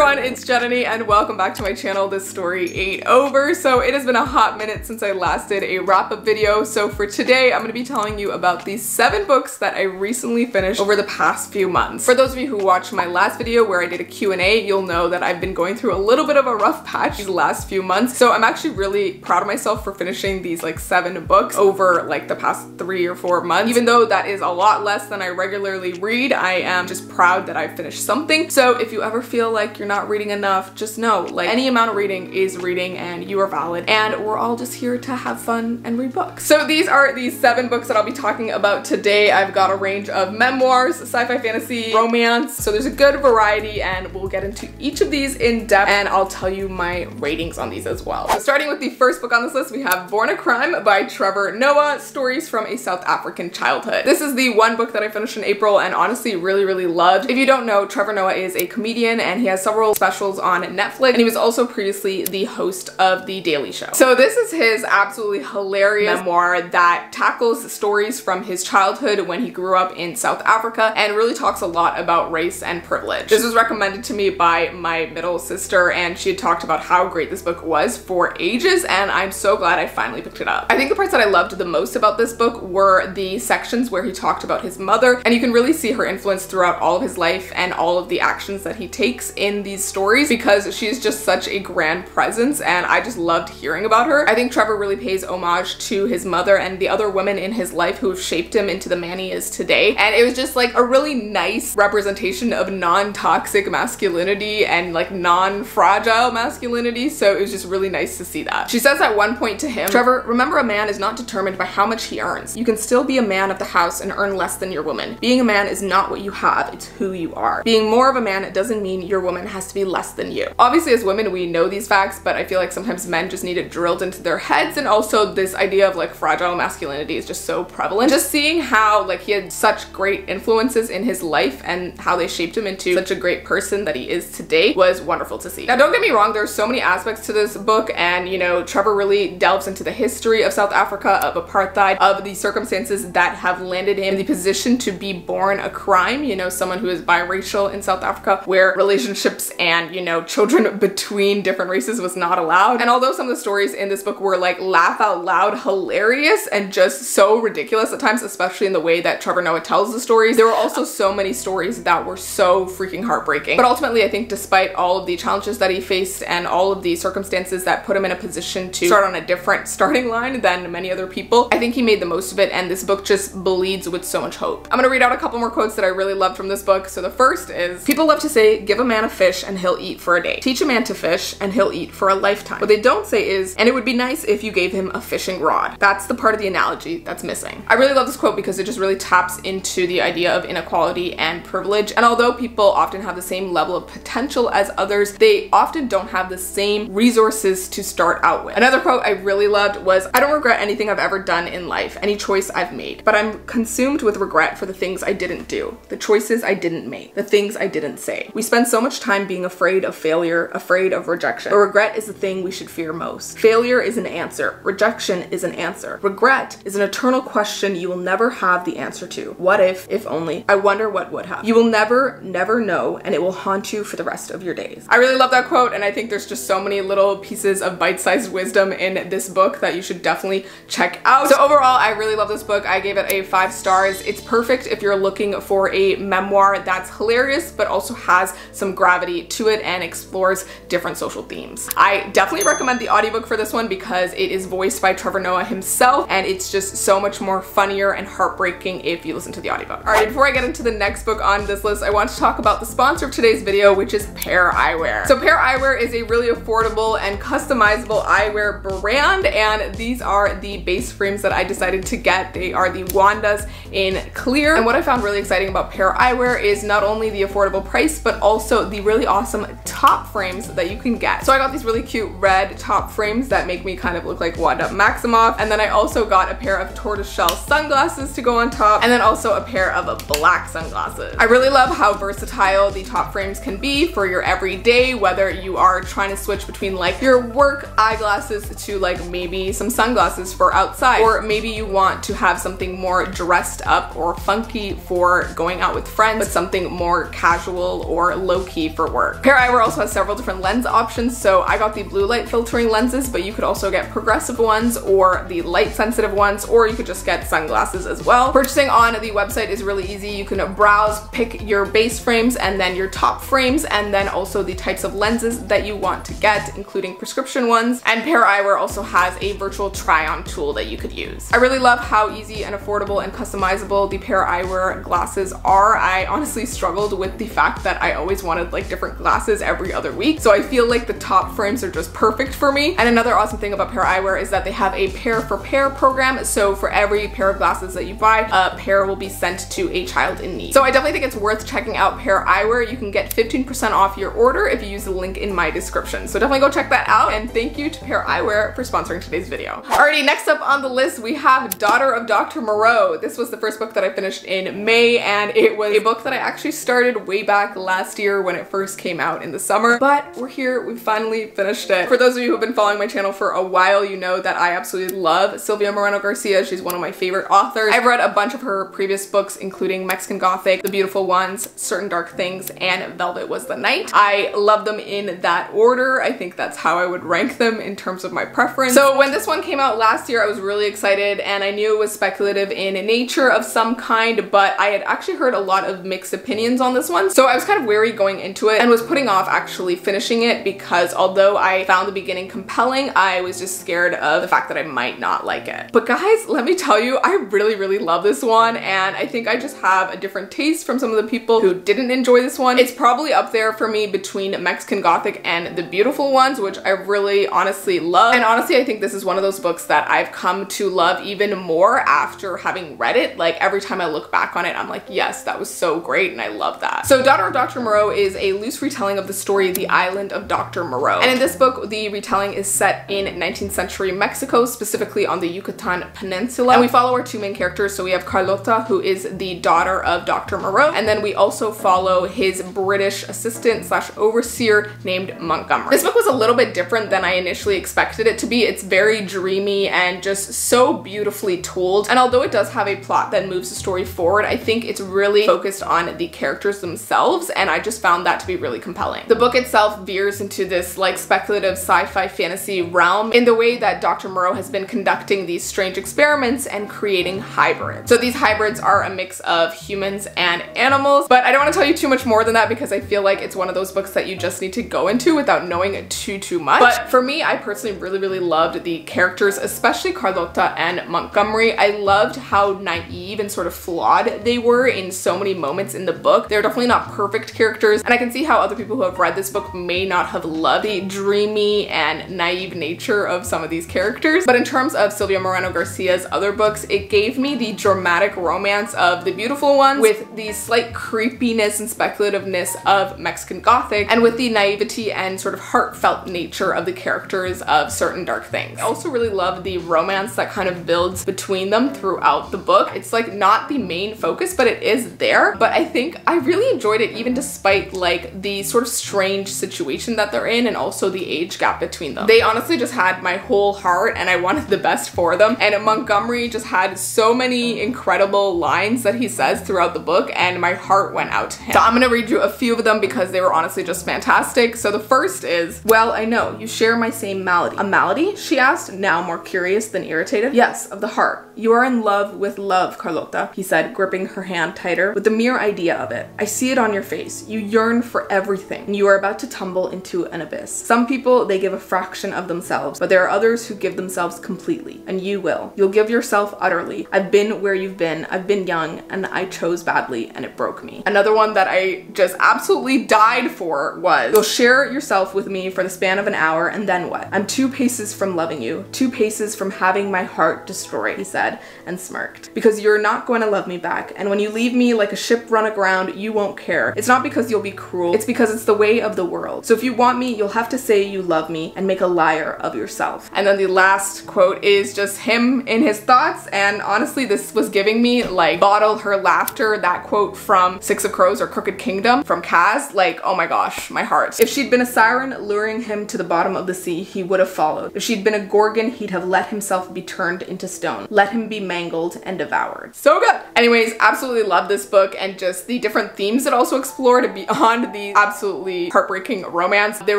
everyone, it's Jananie and welcome back to my channel, This Story Ain't Over. So it has been a hot minute since I last did a wrap-up video. So for today, I'm going to be telling you about these 7 books that I recently finished over the past few months. For those of you who watched my last video where I did a Q&A, you'll know that I've been going through a little bit of a rough patch these last few months. So I'm actually really proud of myself for finishing these like 7 books over like the past 3 or 4 months. Even though that is a lot less than I regularly read, I am just proud that I've finished something. So if you ever feel like you're not reading enough, just know like any amount of reading is reading and you are valid, and we're all just here to have fun and read books. So these are the 7 books that I'll be talking about today. I've got a range of memoirs, sci-fi, fantasy, romance, so there's a good variety, and we'll get into each of these in depth and I'll tell you my ratings on these as well. So starting with the first book on this list, we have Born a Crime by Trevor Noah, Stories from a South African Childhood. This is the one book that I finished in April and honestly really loved. If you don't know, Trevor Noah is a comedian and he has several specials on Netflix, and he was also previously the host of The Daily Show. So this is his absolutely hilarious memoir that tackles stories from his childhood when he grew up in South Africa and really talks a lot about race and privilege. This was recommended to me by my middle sister and she had talked about how great this book was for ages, and I'm so glad I finally picked it up. I think the parts that I loved the most about this book were the sections where he talked about his mother, and you can really see her influence throughout all of his life and all of the actions that he takes in these stories, because she's just such a grand presence and I just loved hearing about her. I think Trevor really pays homage to his mother and the other women in his life who have shaped him into the man he is today, and it was just like a really nice representation of non-toxic masculinity and like non-fragile masculinity, so it was just really nice to see that. She says at one point to him, "Trevor, remember, a man is not determined by how much he earns. You can still be a man of the house and earn less than your woman. Being a man is not what you have, it's who you are. Being more of a man doesn't mean your woman has to be less than you." Obviously as women we know these facts, but I feel like sometimes men just need it drilled into their heads, and also this idea of like fragile masculinity is just so prevalent. Just seeing how like he had such great influences in his life and how they shaped him into such a great person that he is today was wonderful to see. Now don't get me wrong, there's so many aspects to this book, and you know, Trevor really delves into the history of South Africa, of apartheid, of the circumstances that have landed him in the position to be born a crime, you know, someone who is biracial in South Africa where relationships and, you know, children between different races was not allowed. And although some of the stories in this book were like laugh out loud hilarious and just so ridiculous at times, especially in the way that Trevor Noah tells the stories, there were also so many stories that were so freaking heartbreaking. But ultimately I think despite all of the challenges that he faced and all of the circumstances that put him in a position to start on a different starting line than many other people, I think he made the most of it, and this book just bleeds with so much hope. I'm gonna read out a couple more quotes that I really loved from this book. So the first is, "People love to say, give a man a fish and he'll eat for a day. Teach a man to fish and he'll eat for a lifetime. What they don't say is, and it would be nice if you gave him a fishing rod." That's the part of the analogy that's missing. I really love this quote because it just really taps into the idea of inequality and privilege, and although people often have the same level of potential as others, they often don't have the same resources to start out with. Another quote I really loved was, "I don't regret anything I've ever done in life, any choice I've made, but I'm consumed with regret for the things I didn't do, the choices I didn't make, the things I didn't say. We spend so much time being afraid of failure, afraid of rejection. But regret is the thing we should fear most. Failure is an answer. Rejection is an answer. Regret is an eternal question you will never have the answer to. What if only? I wonder what would have. You will never know, and it will haunt you for the rest of your days." I really love that quote, and I think there's just so many little pieces of bite-sized wisdom in this book that you should definitely check out. So overall, I really love this book. I gave it a 5 stars. It's perfect if you're looking for a memoir that's hilarious, but also has some gravity to it and explores different social themes. I definitely recommend the audiobook for this one because it is voiced by Trevor Noah himself, and it's just so much more funnier and heartbreaking if you listen to the audiobook. Alright, before I get into the next book on this list, I want to talk about the sponsor of today's video, which is Pair Eyewear. So Pair Eyewear is a really affordable and customizable eyewear brand, and these are the base frames that I decided to get. They are the Wandas in clear, and what I found really exciting about Pair Eyewear is not only the affordable price, but also the really awesome top frames that you can get. So I got these really cute red top frames that make me kind of look like Wanda Maximoff, and then I also got a pair of tortoiseshell sunglasses to go on top, and then also a pair of black sunglasses. I really love how versatile the top frames can be for your everyday, whether you are trying to switch between like your work eyeglasses to like maybe some sunglasses for outside, or maybe you want to have something more dressed up or funky for going out with friends, but something more casual or low-key for for work. Pair Eyewear also has several different lens options, so I got the blue light filtering lenses, but you could also get progressive ones or the light sensitive ones, or you could just get sunglasses as well. Purchasing on the website is really easy. You can browse, pick your base frames and then your top frames, and then also the types of lenses that you want to get, including prescription ones. And Pair Eyewear also has a virtual try-on tool that you could use. I really love how easy and affordable and customizable the Pair Eyewear glasses are. I honestly struggled with the fact that I always wanted like different glasses every other week, so I feel like the top frames are just perfect for me. And another awesome thing about Pair Eyewear is that they have a pair for pair program, so for every pair of glasses that you buy, a pair will be sent to a child in need. So I definitely think it's worth checking out Pair Eyewear. You can get 15% off your order if you use the link in my description. So definitely go check that out, and thank you to Pair Eyewear for sponsoring today's video. Alrighty, next up on the list we have Daughter of Dr. Moreau. This was the first book that I finished in May, and it was a book that I actually started way back last year when it first came out in the summer, but we're here, we finally finished it. For those of you who have been following my channel for a while, you know that I absolutely love Silvia Moreno-Garcia. She's one of my favorite authors. I've read a bunch of her previous books, including Mexican Gothic, The Beautiful Ones, Certain Dark Things, and Velvet Was the Night. I love them in that order. I think that's how I would rank them in terms of my preference. So when this one came out last year, I was really excited, and I knew it was speculative in nature of some kind, but I had actually heard a lot of mixed opinions on this one. So I was kind of wary going into it and was putting off actually finishing it, because although I found the beginning compelling, I was just scared of the fact that I might not like it. But guys, let me tell you, I really love this one, and I think I just have a different taste from some of the people who didn't enjoy this one. It's probably up there for me between Mexican Gothic and The Beautiful Ones, which I really honestly love. And honestly, I think this is one of those books that I've come to love even more after having read it. Like every time I look back on it, I'm like, yes, that was so great, and I love that. So Daughter of Dr. Moreau is a loose retelling of the story The Island of Dr. Moreau. And in this book, the retelling is set in 19th century Mexico, specifically on the Yucatan Peninsula. And we follow our two main characters. So we have Carlota, who is the daughter of Dr. Moreau, and then we also follow his British assistant slash overseer named Montgomery. This book was a little bit different than I initially expected it to be. It's very dreamy and just so beautifully told. And although it does have a plot that moves the story forward, I think it's really focused on the characters themselves, and I just found that to be really compelling. The book itself veers into this like speculative sci-fi fantasy realm in the way that Dr. Moreau has been conducting these strange experiments and creating hybrids. So these hybrids are a mix of humans and animals, but I don't want to tell you too much more than that because I feel like it's one of those books that you just need to go into without knowing too much. But for me, I personally really loved the characters, especially Carlota and Montgomery. I loved how naive and sort of flawed they were in so many moments in the book. They're definitely not perfect characters, and I can see how other people who have read this book may not have loved the dreamy and naive nature of some of these characters. But in terms of Silvia Moreno-Garcia's other books, it gave me the dramatic romance of The Beautiful Ones with the slight creepiness and speculativeness of Mexican Gothic, and with the naivety and sort of heartfelt nature of the characters of Certain Dark Things. I also really love the romance that kind of builds between them throughout the book. It's like not the main focus, but it is there. But I think I really enjoyed it even despite like the sort of strange situation that they're in and also the age gap between them. They honestly just had my whole heart, and I wanted the best for them. And Montgomery just had so many incredible lines that he says throughout the book, and my heart went out to him. So I'm gonna read you a few of them because they were honestly just fantastic. So the first is, well, I know you share my same malady. A malady? She asked, now more curious than irritated. Yes, of the heart. You are in love with love, Carlota, he said, gripping her hand tighter with the mere idea of it. I see it on your face. You yearn for everything, and you are about to tumble into an abyss. Some people, they give a fraction of themselves, but there are others who give themselves completely, and you will. You'll give yourself utterly. I've been where you've been. I've been young, and I chose badly, and it broke me. Another one that I just absolutely died for was, you'll share yourself with me for the span of an hour, and then what? I'm 2 paces from loving you, 2 paces from having my heart destroyed, he said, and smirked. Because you're not going to love me back, and when you leave me like a ship run aground, you won't care. It's not because you'll be cruel, it's because it's the way of the world. So if you want me, you'll have to say you love me and make a liar of yourself. And then the last quote is just him in his thoughts, and honestly this was giving me like Bottle Her Laughter, that quote from Six of Crows or Crooked Kingdom from Kaz. Like, oh my gosh, my heart. If she'd been a siren luring him to the bottom of the sea, he would have followed. If she'd been a gorgon, he'd have let himself be turned into stone. Let him be mangled and devoured. So good. Anyways, absolutely love this book, and just the different themes it also explored beyond the absolutely heartbreaking romance. There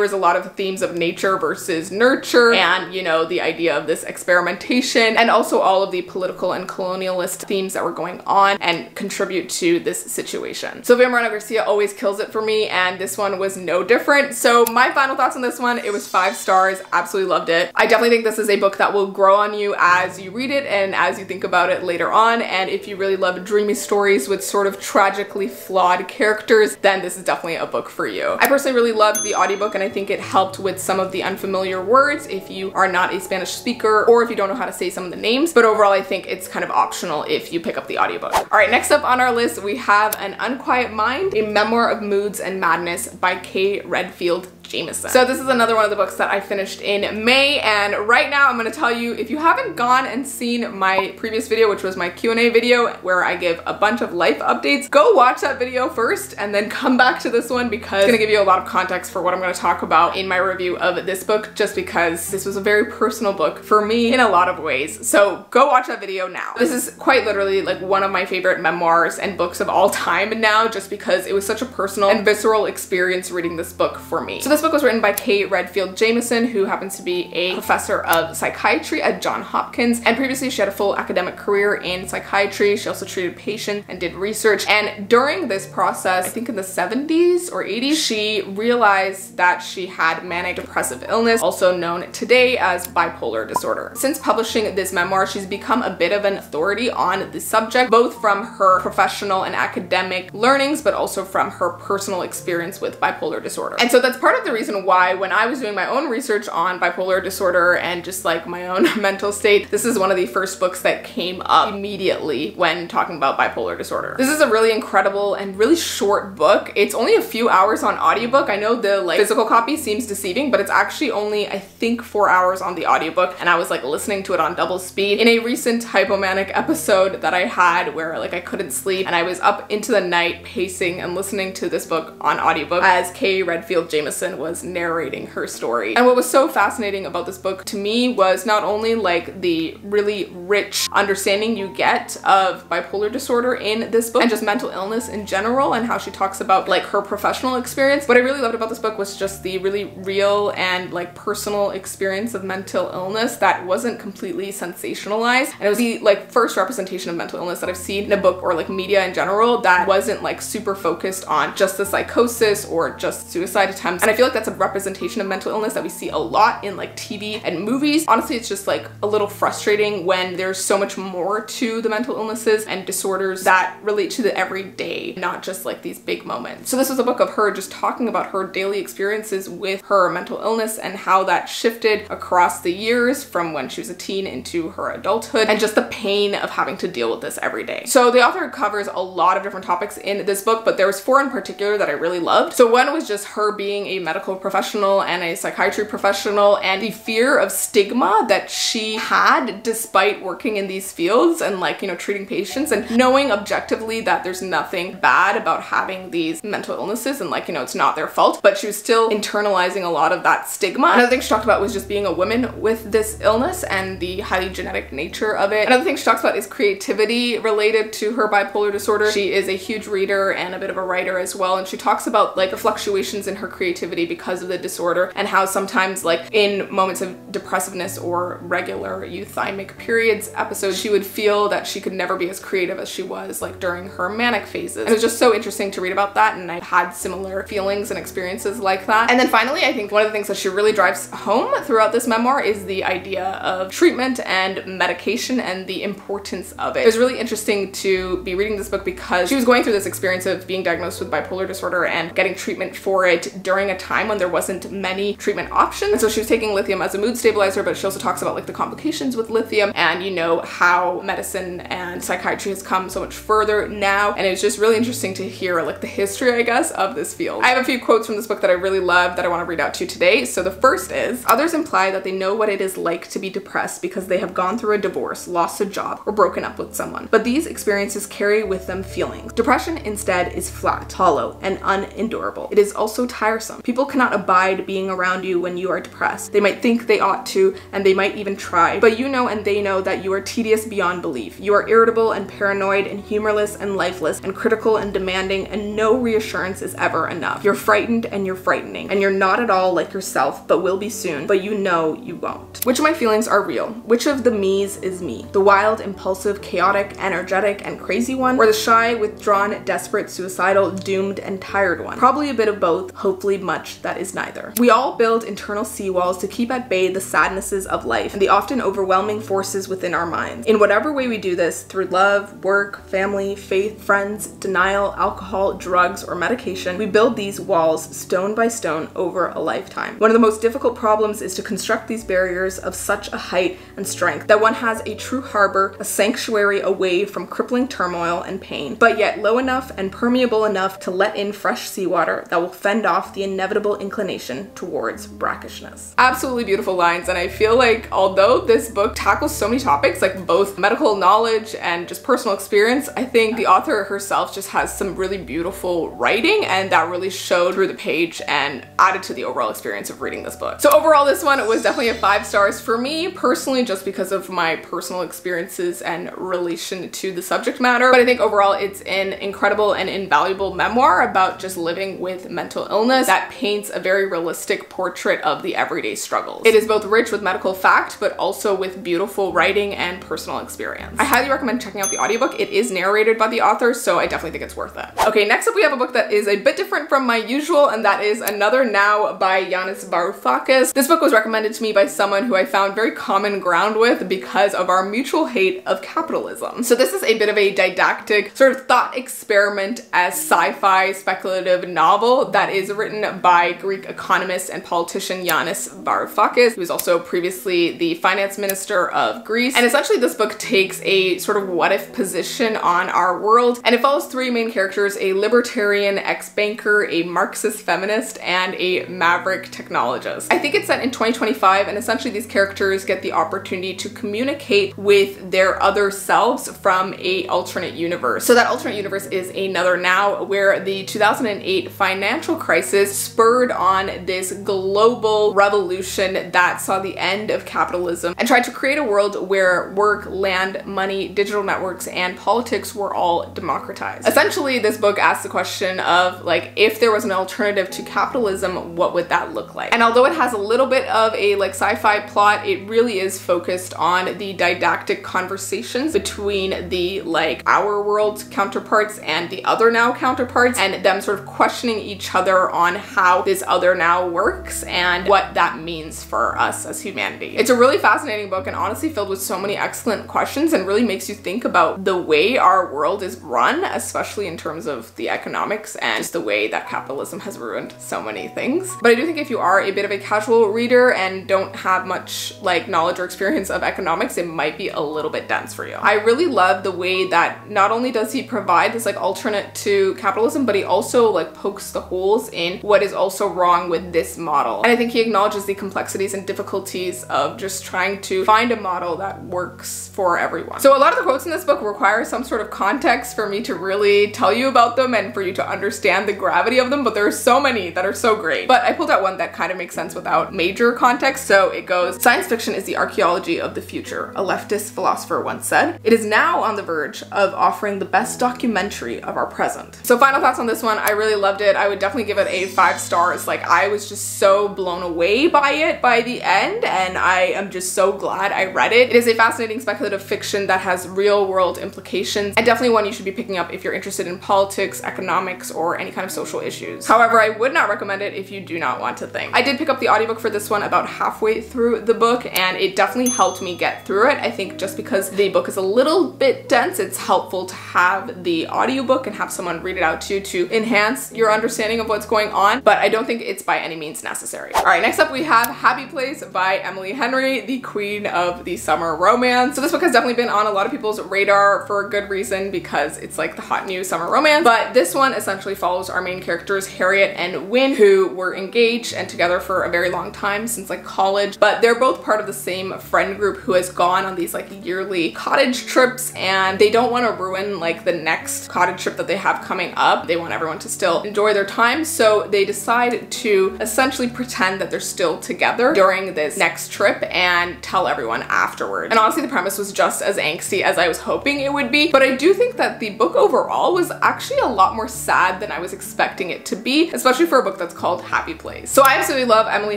was a lot of themes of nature versus nurture, and you know, the idea of this experimentation, and also all of the political and colonialist themes that were going on and contribute to this situation. Silvia Moreno-Garcia always kills it for me, and this one was no different. So my final thoughts on this one, it was 5 stars, absolutely loved it. I definitely think this is a book that will grow on you as you read it and as you think about it later on, and if you really love dreamy stories with sort of tragically flawed characters, then this is definitely a book for you. I personally really loved the audiobook, and I think it helped with some of the unfamiliar words if you are not a Spanish speaker or if you don't know how to say some of the names, but overall I think it's kind of optional if you pick up the audiobook. All right, next up on our list we have An Unquiet Mind, A Memoir of Moods and Madness by Redfield Jamison. So this is another one of the books that I finished in May, and right now I'm going to tell you, if you haven't gone and seen my previous video, which was my Q&A video where I give a bunch of life updates, go watch that video first and then come back to this one, because it's going to give you a lot of context for what I'm going to talk about in my review of this book, just because this was a very personal book for me in a lot of ways. So go watch that video now. This is quite literally like one of my favorite memoirs and books of all time now, just because it was such a personal and visceral experience reading this book for me. So this book was written by Redfield Jamison, who happens to be a professor of psychiatry at Johns Hopkins, and previously she had a full academic career in psychiatry. She also treated patients and did research, and during this process, I think in the 70s or 80s, she realized that she had manic depressive illness, also known today as bipolar disorder. Since publishing this memoir, she's become a bit of an authority on the subject, both from her professional and academic learnings, but also from her personal experience with bipolar disorder. And so that's part of the reason why, when I was doing my own research on bipolar disorder and just like my own mental state, this is one of the first books that came up immediately when talking about bipolar disorder. This is a really incredible and really short book. It's only a few hours on audiobook. I know the like physical copy seems deceiving, but it's actually only, I think, 4 hours on the audiobook, and I was like listening to it on double speed in a recent hypomanic episode that I had where like I couldn't sleep, and I was up into the night pacing and listening to this book on audiobook as Redfield Jamison was narrating her story. And what was so fascinating about this book to me was not only like the really rich understanding you get of bipolar disorder in this book and just mental illness in general, and how she talks about like her professional experience. What I really loved about this book was just the really real and like personal experience of mental illness that wasn't completely sensationalized, and it was the like first representation of mental illness that I've seen in a book or like media in general that wasn't like super focused on just the psychosis or just suicide attempts. And I feel like that's a representation of mental illness that we see a lot in like TV and movies. Honestly, it's just like a little frustrating when there's so much more to the mental illnesses and disorders that relate to the everyday, not just like these big moments. So this was a book of her just talking about her daily experiences with her mental illness and how that shifted across the years from when she was a teen into her adulthood, and just the pain of having to deal with this every day. So the author covers a lot of different topics in this book, but there was 4 in particular that I really loved. So one was just her being a medical professional and a psychiatry professional, and the fear of stigma that she had despite working in these fields and like, you know, treating patients, and knowing objectively that there's nothing bad about having these mental illnesses and like, you know, it's not their fault, but she was still internalizing a lot of that stigma. Another thing she talked about was just being a woman with this illness and the highly genetic nature of it. Another thing she talks about is creativity related to her bipolar disorder. She is a huge reader and a bit of a writer as well, and she talks about like the fluctuations in her creativity because of the disorder, and how sometimes like in moments of depressiveness or regular euthymic periods episodes, she would feel that she could never be as creative as she was like during her manic phases. And it was just so interesting to read about that, and I had similar feelings and experiences like that. And then finally, I think one of the things that she really drives home throughout this memoir is the idea of treatment and medication and the importance of it. It was really interesting to be reading this book because she was going through this experience of being diagnosed with bipolar disorder and getting treatment for it during a time when there wasn't many treatment options. And so she was taking lithium as a mood stabilizer, but she also talks about like the complications with lithium and, you know, how medicine and psychiatry has come so much further now. And it was just really interesting to hear like the history, I guess, of this field. I have a few quotes from this book that I really love that I want to read out to you today. So the first is, others imply that they know what it is like to be depressed because they have gone through a divorce, lost a job, or broken up with someone. But these experiences carry with them feelings. Depression instead is flat, hollow, and unendurable. It is also tiresome. People People cannot abide being around you when you are depressed. They might think they ought to, and they might even try, but you know and they know that you are tedious beyond belief. You are irritable and paranoid and humorless and lifeless and critical and demanding, and no reassurance is ever enough. You're frightened and you're frightening, and you're not at all like yourself, but will be soon, but you know you won't. Which of my feelings are real? Which of the me's is me? The wild, impulsive, chaotic, energetic, and crazy one, or the shy, withdrawn, desperate, suicidal, doomed, and tired one? Probably a bit of both, hopefully much that is neither. We all build internal seawalls to keep at bay the sadnesses of life and the often overwhelming forces within our minds. In whatever way we do this, through love, work, family, faith, friends, denial, alcohol, drugs, or medication, we build these walls stone by stone over a lifetime. One of the most difficult problems is to construct these barriers of such a height and strength that one has a true harbor, a sanctuary away from crippling turmoil and pain, but yet low enough and permeable enough to let in fresh seawater that will fend off the inevitable inclination towards brackishness. Absolutely beautiful lines, and I feel like although this book tackles so many topics, like both medical knowledge and just personal experience, I think the author herself just has some really beautiful writing, and that really showed through the page and added to the overall experience of reading this book. So overall, this one was definitely a 5 stars for me personally, just because of my personal experiences and relation to the subject matter. But I think overall it's an incredible and invaluable memoir about just living with mental illness that paints a very realistic portrait of the everyday struggles. It is both rich with medical fact, but also with beautiful writing and personal experience. I highly recommend checking out the audiobook. It is narrated by the author, so I definitely think it's worth it. Okay, next up we have a book that is a bit different from my usual, and that is Another Now by Yanis Varoufakis. This book was recommended to me by someone who I found very common ground with because of our mutual hate of capitalism. So this is a bit of a didactic sort of thought experiment as sci-fi speculative novel that is written by Greek economist and politician Yanis Varoufakis, who was also previously the finance minister of Greece. And essentially this book takes a sort of what-if position on our world, and it follows 3 main characters: a libertarian ex-banker, a Marxist feminist, and a maverick technologist. I think it's set in 2025, and essentially these characters get the opportunity to communicate with their other selves from a alternate universe. So that alternate universe is Another Now, where the 2008 financial crisis spurred on this global revolution that saw the end of capitalism and tried to create a world where work, land, money, digital networks, and politics were all democratized. Essentially, this book asks the question of, like, if there was an alternative to capitalism, what would that look like? And although it has a little bit of a like sci-fi plot, it really is focused on the didactic conversations between the like our world counterparts and the Other Now counterparts, and them sort of questioning each other on how this Other Now works and what that means for us as humanity. It's a really fascinating book and honestly filled with so many excellent questions, and really makes you think about the way our world is run, especially in terms of the economics and just the way that capitalism has ruined so many things. But I do think if you are a bit of a casual reader and don't have much like knowledge or experience of economics, it might be a little bit dense for you. I really love the way that not only does he provide this like alternate to capitalism, but he also like pokes the holes in what is also wrong with this model. And I think he acknowledges the complexities and difficulties of just trying to find a model that works for everyone. So a lot of the quotes in this book require some sort of context for me to really tell you about them and for you to understand the gravity of them, but there are so many that are so great. But I pulled out one that kind of makes sense without major context. So it goes, "Science fiction is the archaeology of the future," a leftist philosopher once said. "It is now on the verge of offering the best documentary of our present." So final thoughts on this one, I really loved it. I would definitely give it a 5 stars. Like, I was just so blown away by it by the end, and I am just so glad I read it. It is a fascinating speculative fiction that has real world implications, and definitely one you should be picking up if you're interested in politics, economics, or any kind of social issues. However, I would not recommend it if you do not want to think. I did pick up the audiobook for this one about halfway through the book, and it definitely helped me get through it. I think just because the book is a little bit dense, it's helpful to have the audiobook and have someone read it out to you to enhance your understanding of what's going on, but I don't think it's by any means necessary. All right, next up we have Happy Place by Emily Henry, the queen of the summer romance. So this book has definitely been on a lot of people's radar for a good reason, because it's like the hot new summer romance. But this one essentially follows our main characters, Harriet and Wynne, who were engaged and together for a very long time, since like college, but they're both part of the same friend group who has gone on these like yearly cottage trips, and they don't want to ruin like the next cottage trip that they have coming up. They want everyone to still enjoy their time, so they decide decide to essentially pretend that they're still together during this next trip and tell everyone afterward. And honestly, the premise was just as angsty as I was hoping it would be, but I do think that the book overall was actually a lot more sad than I was expecting it to be, especially for a book that's called Happy Place. So I absolutely love Emily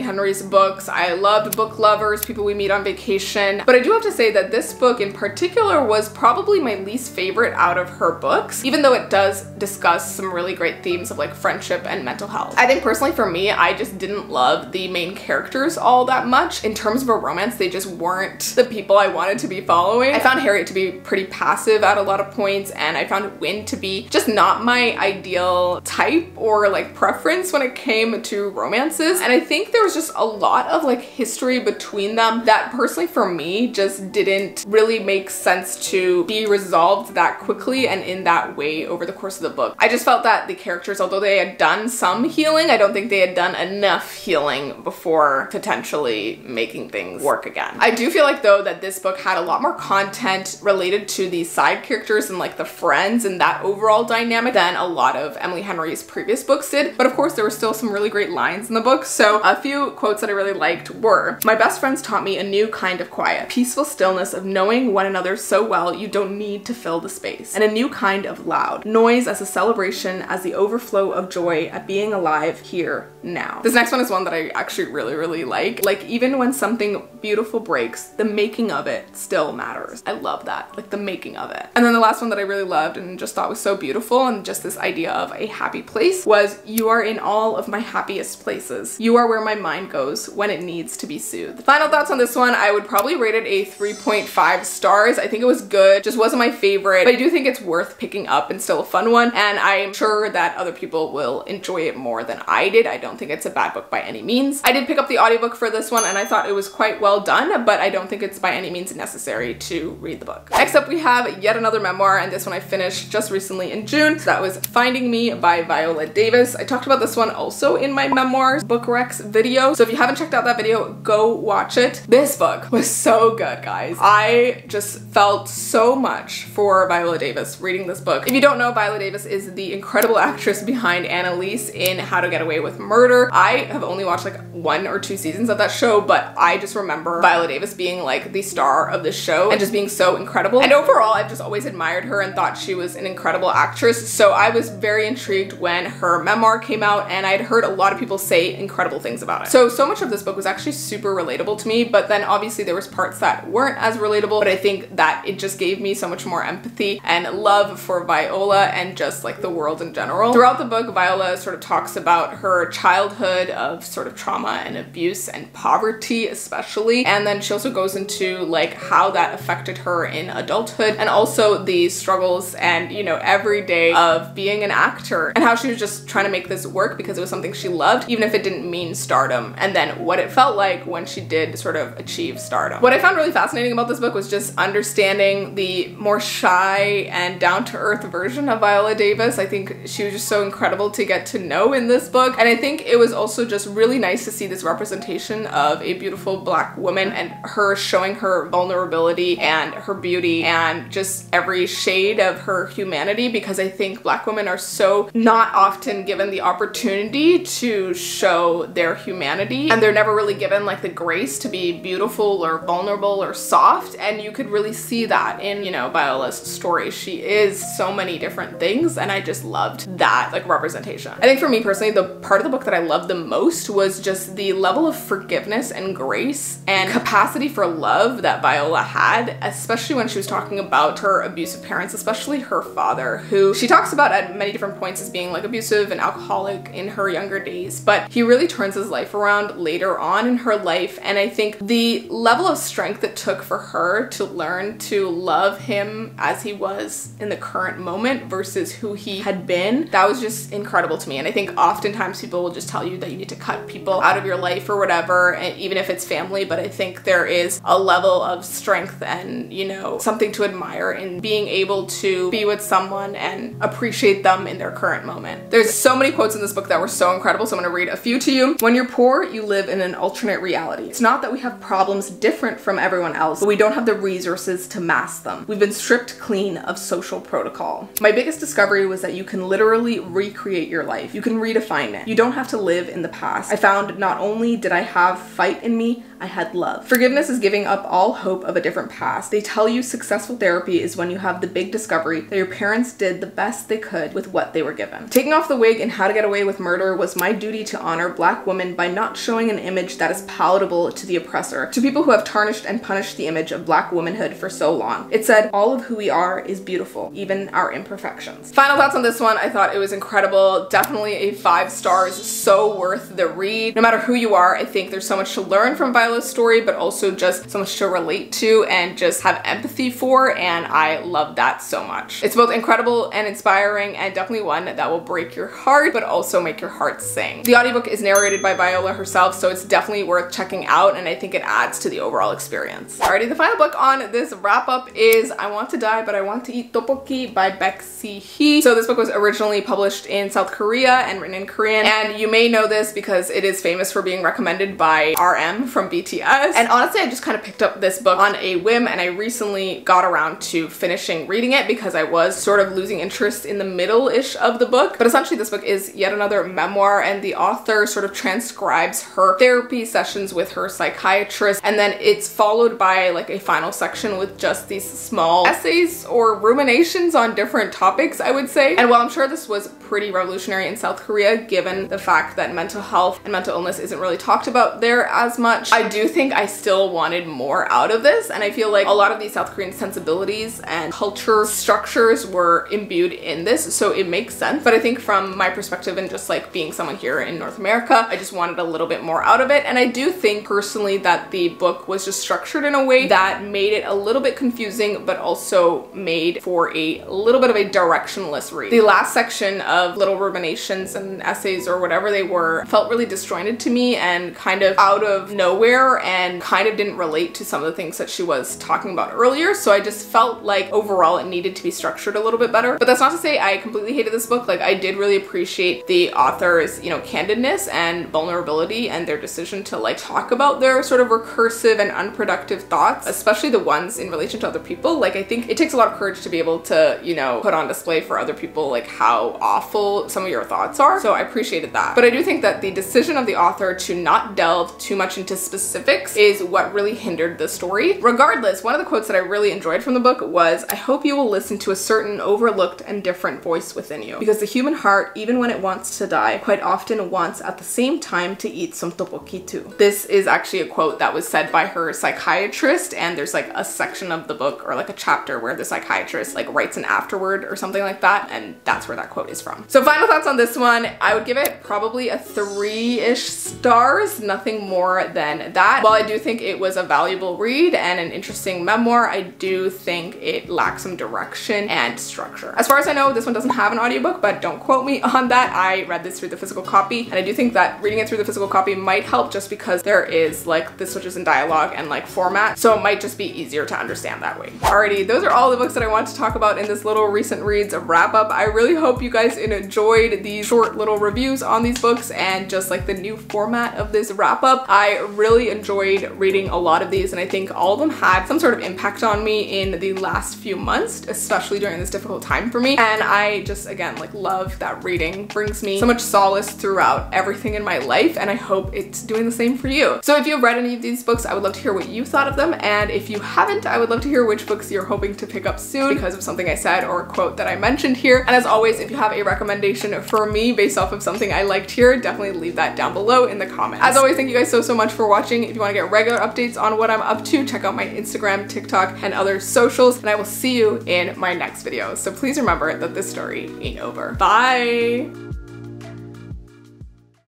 Henry's books. I loved Book Lovers, People We Meet on Vacation, but I do have to say that this book in particular was probably my least favorite out of her books, even though it does discuss some really great themes of like friendship and mental health. I think personally for me, I just didn't love the main characters all that much. In terms of a romance, they just weren't the people I wanted to be following. I found Harriet to be pretty passive at a lot of points, and I found Wynne to be just not my ideal type or like preference when it came to romances. And I think there was just a lot of like history between them that personally for me just didn't really make sense to be resolved that quickly and in that way over the course of the book. I just felt that the characters, although they had done some healing, I don't think they had done enough healing before potentially making things work again. I do feel like though that this book had a lot more content related to the side characters and like the friends and that overall dynamic than a lot of Emily Henry's previous books did. But of course there were still some really great lines in the book. So a few quotes that I really liked were, "My best friends taught me a new kind of quiet, peaceful stillness of knowing one another so well you don't need to fill the space, and a new kind of loud, noise as a celebration, as the overflow of joy at being alive here now." This next one is one that I actually really like. Like, even when something beautiful breaks, the making of it still matters. I love that, like the making of it. And then the last one that I really loved and just thought was so beautiful, and just this idea of a happy place, was, "You are in all of my happiest places. You are where my mind goes when it needs to be soothed." Final thoughts on this one, I would probably rate it a 3.5 stars. I think it was good, just wasn't my favorite, but I do think it's worth picking up and still a fun one, and I'm sure that other people will enjoy it more than I did. I don't think it's a bad book by any means. I did pick up the audiobook for this one and I thought it was quite well done, but I don't think it's by any means necessary to read the book. Next up we have yet another memoir, and this one I finished just recently in June. So that was Finding Me by Viola Davis. I talked about this one also in my memoirs book recs video, so if you haven't checked out that video, go watch it. This book was so good, guys. I just felt so much for Viola Davis reading this book. If you don't know, Viola Davis is the incredible actress behind Annalise in How to Get Away with Murder. I have only watched like 1 or 2 seasons of that show, but I just remember Viola Davis being like the star of this show and just being so incredible. And overall, I've just always admired her and thought she was an incredible actress. So I was very intrigued when her memoir came out, and I'd heard a lot of people say incredible things about it. So much of this book was actually super relatable to me, but then obviously there was parts that weren't as relatable, but I think that it just gave me so much more empathy and love for Viola and just like the world in general. Throughout the book, Viola sort of talks about her childhood of sort of trauma and abuse and poverty especially, and then she also goes into like how that affected her in adulthood, and also the struggles and, you know, every day of being an actor, and how she was just trying to make this work because it was something she loved, even if it didn't mean stardom, and then what it felt like when she did sort of achieve stardom. What I found really fascinating about this book was just understanding the more shy and down-to-earth version of Viola Davis. I think she was just so incredible to get to know in this book, and I think it was also just really nice to see this representation of a beautiful Black woman and her showing her vulnerability and her beauty and just every shade of her humanity, because I think Black women are so not often given the opportunity to show their humanity, and they're never really given like the grace to be beautiful or vulnerable or soft, and you could really see that in, you know, Viola's story. She is so many different things, and I just loved that like representation. I think for me personally, the part of the book that I loved the most was just the level of forgiveness and grace and capacity for love that Viola had, especially when she was talking about her abusive parents, especially her father, who she talks about at many different points as being like abusive and alcoholic in her younger days, but he really turns his life around later on in her life. And I think the level of strength it took for her to learn to love him as he was in the current moment versus who he had been, that was just incredible to me. And I think oftentimes people will just tell you that you need to cut people out of your life or whatever, and even if it's family, but I think there is a level of strength and, you know, something to admire in being able to be with someone and appreciate them in their current moment. There's so many quotes in this book that were so incredible, so I'm gonna read a few to you. "When you're poor, you live in an alternate reality. It's not that we have problems different from everyone else, but we don't have the resources to mask them. We've been stripped clean of social protocol. My biggest discovery was that you can literally recreate your life. You can redefine refinement. You don't have to live in the past. I found not only did I have fight in me, I had love. Forgiveness is giving up all hope of a different past. They tell you successful therapy is when you have the big discovery that your parents did the best they could with what they were given. Taking off the wig in How to Get Away with Murder was my duty to honor Black women by not showing an image that is palatable to the oppressor, to people who have tarnished and punished the image of Black womanhood for so long. It said, all of who we are is beautiful, even our imperfections. Final thoughts on this one. I thought it was incredible. Definitely a 5 stars, so worth the read. No matter who you are, I think there's so much to learn from Viola's story, but also just so much to relate to and just have empathy for, and I love that so much. It's both incredible and inspiring, and definitely one that will break your heart, but also make your heart sing. The audiobook is narrated by Viola herself, so it's definitely worth checking out, and I think it adds to the overall experience. Alrighty, the final book on this wrap up is I Want to Die But I Want to Eat Tteokbokki by Baek Sehee. So this book was originally published in South Korea and written in Korean, and you may know this because it is famous for being recommended by RM from BTS. And honestly, I just kind of picked up this book on a whim, and I recently got around to finishing reading it because I was sort of losing interest in the middle-ish of the book. But essentially this book is yet another memoir, and the author sort of transcribes her therapy sessions with her psychiatrist, and then it's followed by like a final section with just these small essays or ruminations on different topics, I would say. And while I'm sure this was pretty revolutionary in South Korea, given the fact that mental health and mental illness isn't really talked about there as much, I do think I still wanted more out of this, and I feel like a lot of these South Korean sensibilities and culture structures were imbued in this, so it makes sense. But I think from my perspective and just like being someone here in North America, I just wanted a little bit more out of it. And I do think personally that the book was just structured in a way that made it a little bit confusing, but also made for a little bit of a directionless read. The last section of little ruminations and essays or whatever they were felt really disjointed to me and kind of out of nowhere, and kind of didn't relate to some of the things that she was talking about earlier. So I just felt like overall it needed to be structured a little bit better. But that's not to say I completely hated this book. Like, I did really appreciate the author's, you know, candidness and vulnerability and their decision to like talk about their sort of recursive and unproductive thoughts, especially the ones in relation to other people. Like, I think it takes a lot of courage to be able to, you know, put on display for other people like how awful some of your thoughts are. So I appreciated that. But I do think that the decision of the author to not delve too much into specifics is what really hindered the story. Regardless, one of the quotes that I really enjoyed from the book was, "I hope you will listen to a certain overlooked and different voice within you, because the human heart, even when it wants to die, quite often wants at the same time to eat some tteokbokki too." This is actually a quote that was said by her psychiatrist, and there's like a section of the book or like a chapter where the psychiatrist like writes an afterword or something like that, and that's where that quote is from. So final thoughts on this one, I would give it probably a 3-ish stars, nothing more than that. While I do think it was a valuable read and an interesting memoir, I do think it lacks some direction and structure. As far as I know, this one doesn't have an audiobook, but don't quote me on that. I read this through the physical copy, and I do think that reading it through the physical copy might help just because there is like the switches in dialogue and like format, so it might just be easier to understand that way. Alrighty, those are all the books that I want to talk about in this little recent reads wrap up. I really hope you guys enjoyed these short little reviews on these books and just like the new format of this wrap up. I really enjoyed reading a lot of these, and I think all of them had some sort of impact on me in the last few months, especially during this difficult time for me. And I just, again, like love that reading brings me so much solace throughout everything in my life, and I hope it's doing the same for you. So if you've read any of these books, I would love to hear what you thought of them, and if you haven't, I would love to hear which books you're hoping to pick up soon because of something I said or a quote that I mentioned here. And as always, if you have a recommendation for me based off of something I liked here, definitely leave that down below in the comments. As always, thank you guys so much for watching. If you want to get regular updates on what I'm up to, check out my Instagram, TikTok, and other socials, and I will see you in my next video. So please remember that this story ain't over. Bye!